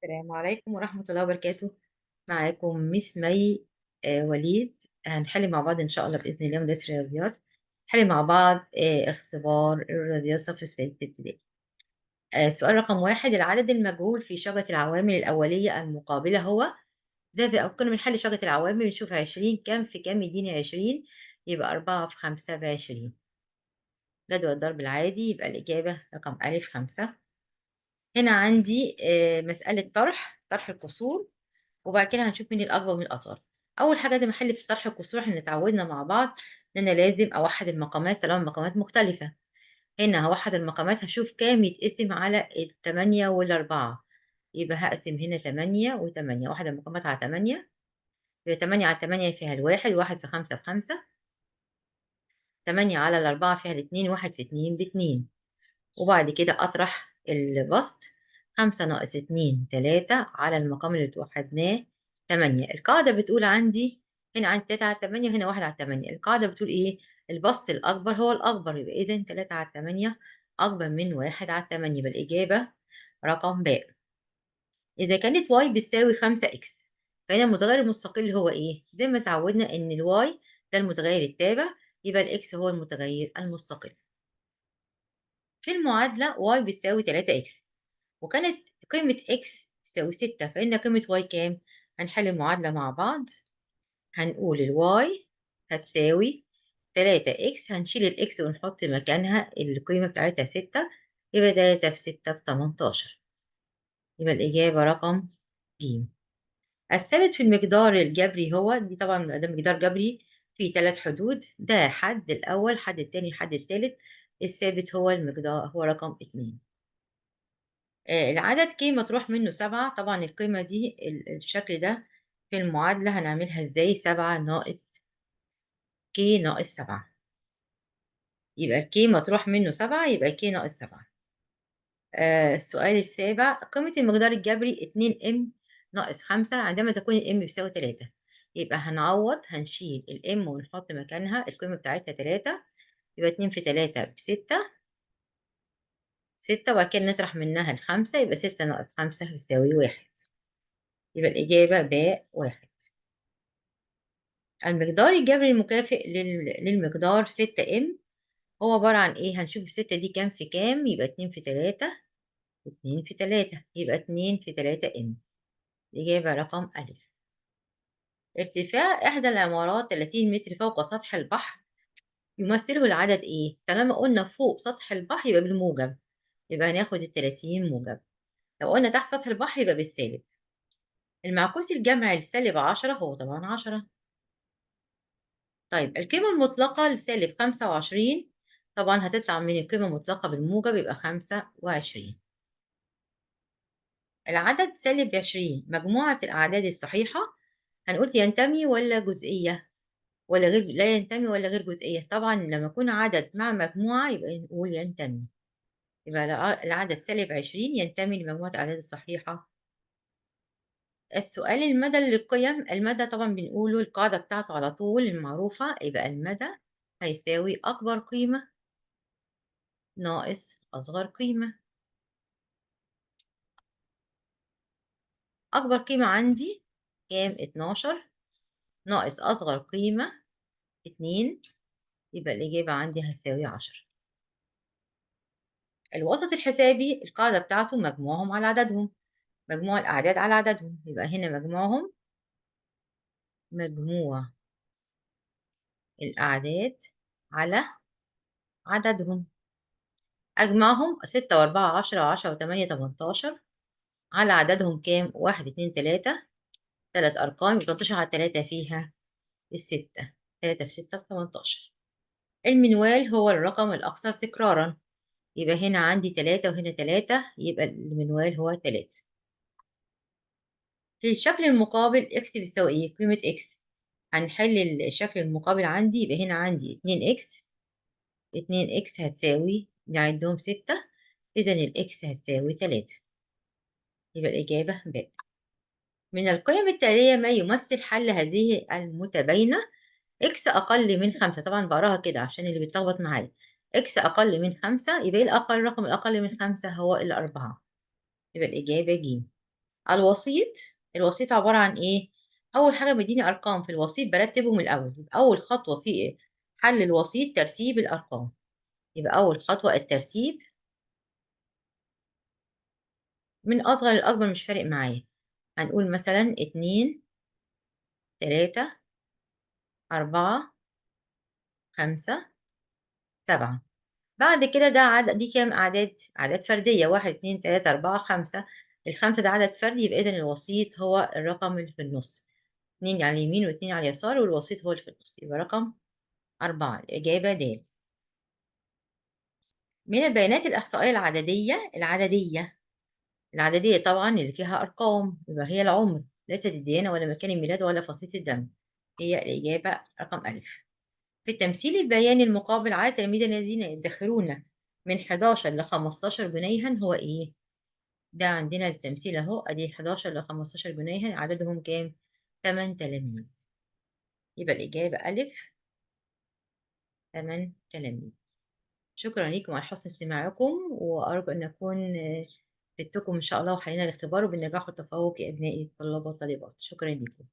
السلام عليكم ورحمة الله وبركاته. معاكم ميس مي وليد. هنحل مع بعض إن شاء الله بإذن الله مدرسة الرياضيات. نحل مع بعض اختبار الرياضيات صف السادس ابتدائي. سؤال رقم 1: العدد المجهول في شجرة العوامل الأولية المقابلة هو. ده بقى كنا بنحل شجرة العوامل بنشوف 20 كام في كام يديني 20، يبقى 4 في 5 ب20. جدول الضرب العادي يبقى الإجابة رقم أ 5. هنا عندي مسألة طرح الكسور، وبعد كده هنشوف مين الأكبر من الأصغر. أول حاجة لازم أحل في طرح الكسور، إحنا اتعودنا مع بعض إن أنا لازم أوحد المقامات طالما المقامات مختلفة. هنا هوحد المقامات هشوف كام يتقسم على التمانية والأربعة، يبقى هقسم هنا 8 و8، واحد المقامات على 8، يبقى 8 على 8 فيها الواحد، واحد في 5 ب5، 8 على 4 فيها الاتنين، واحد في 2 ب2. وبعد كده أطرح البسط، 5 - 2 3 على المقام اللي اتوحدناه 8. القاعدة بتقول عندي هنا عندي 3 على 8 وهنا 1 على 8. القاعدة بتقول إيه؟ البسط الأكبر هو الأكبر، يبقى إذا 3 على 8 أكبر من 1 على 8، يبقى الإجابة رقم ب. إذا كانت y بتساوي 5x، فهنا المتغير المستقل هو إيه؟ زي ما اتعودنا إن الواي ده المتغير التابع، يبقى الإكس هو المتغير المستقل. في المعادلة y بتساوي 3x، وكانت قيمة x تساوي 6، فإن قيمة y كام؟ هنحل المعادلة مع بعض. هنقول y هتساوي 3x، هنشيل الx ونحط مكانها القيمة بتاعتها 6، يبقى 3 في 6 ب18، يبقى الإجابة رقم ج. الثابت في المقدار الجبري هو، دي طبعا ده مقدار جبري فيه 3 حدود، ده حد الأول، حد التاني، حد التالت. الثابت هو المقدار هو رقم 2. العدد ك مطروح منه 7. طبعا القيمة دي الشكل ده في المعادلة هنعملها ازاي؟ 7 ناقص ك ناقص 7، يبقى ك مطروح منه 7، يبقى ك ناقص 7. السؤال السابع: قيمة المقدار الجبري 2 ام ناقص 5 عندما تكون الام بيساوي 3. يبقى هنعوض، هنشيل الام ونحط مكانها القيمة بتاعتها 3، يبقى 2 في 3 ب6، 6، وبعد كده نطرح منها ال5، يبقى 6 ناقص 5 يساوي 1، يبقى الإجابة ب 1. المقدار الجبري المكافئ للمقدار 6 ام هو عبارة عن ايه؟ هنشوف الستة دي كام في كام، يبقى 2 في 3 و2 في 3، يبقى 2 في 3 ام. الإجابة رقم أ. ارتفاع إحدى العمارات 30 متر فوق سطح البحر يمثله العدد ايه؟ طالما قلنا فوق سطح البحر يبقى بالموجب، يبقى هناخد ال30 موجب. لو قلنا تحت سطح البحر يبقى بالسالب. المعكوس الجمعي لسالب 10 هو طبعا 10. طيب القيمة المطلقة لسالب 25 طبعا هتطلع من القيمة المطلقة بالموجب، يبقى 25. العدد -20 مجموعة الأعداد الصحيحة، هنقول ينتمي ولا جزئية ولا غير، لا ينتمي ولا غير جزئية. طبعا لما يكون عدد مع مجموعة يبقى نقول ينتمي، يبقى العدد -20 ينتمي لمجموعة الأعداد الصحيحة. السؤال: المدى للقيم. المدى طبعا بنقوله القاعدة بتاعته على طول المعروفة، يبقى المدى هيساوي أكبر قيمة ناقص أصغر قيمة. أكبر قيمة عندي كام؟ 12 ناقص أصغر قيمة 2، يبقى الإجابة عندي هتساوي 10. الوسط الحسابي القاعدة بتاعته مجموعهم على عددهم، مجموع الأعداد على عددهم، يبقى هنا مجموعهم مجموع الأعداد على عددهم. أجمعهم 6 و4 10 و10 و8 18، على عددهم كام؟ 1 2 3، 3 أرقام، 18 على 3 فيها الستة، 3 في 6 ب18. المنوال هو الرقم الأكثر تكرارا، يبقى هنا عندي 3 وهنا 3، يبقى المنوال هو 3. في الشكل المقابل إكس بيساوي إيه؟ قيمة إكس. هنحل الشكل المقابل عندي، يبقى هنا عندي 2 إكس، 2 إكس هتساوي نعدهم 6، إذا الإكس هتساوي 3، يبقى الإجابة ب. من القيم التالية ما يمثل حل هذه المتباينة: إكس أقل من 5. طبعا بقراها كده عشان اللي بيتلخبط معايا. إكس أقل من 5، يبقى إيه الأقل؟ الرقم الأقل من 5 هو ال4، يبقى الإجابة ج. الوسيط، الوسيط عبارة عن إيه؟ أول حاجة بيديني أرقام في الوسيط برتبهم الأول، يبقى أول خطوة في حل الوسيط ترتيب الأرقام، يبقى أول خطوة الترتيب من أصغر لأكبر مش فارق معايا، هنقول مثلا 2 3 4 5 7. بعد كده ده عدد، دي كام أعداد؟ أعداد فردية، 1 2 3 4 5. الخمسة ده عدد فردي، يبقى إذا الوسيط هو الرقم اللي في النص، 2 على اليمين و2 على اليسار والوسيط هو اللي في النص، يبقى رقم 4. الإجابة د. من البيانات الإحصائية العددية طبعا اللي فيها أرقام، يبقى هي العمر، ليست الديانة ولا مكان الميلاد ولا فصيلة الدم، هي الإجابة رقم ألف. في التمثيل البياني المقابل عدد التلاميذ الذين يدخرون من 11 ل 15 جنيها هو إيه؟ ده عندنا التمثيل أهو، أدي 11 ل 15 جنيها عددهم كام؟ 8 تلاميذ، يبقى الإجابة ألف، 8 تلاميذ. شكرا لكم على حسن استماعكم، وأرجو أن أكون فدتكم إن شاء الله وحلينا الاختبار وبالنجاح والتفوق يا أبنائي الطلبة والطالبات. شكرا لكم.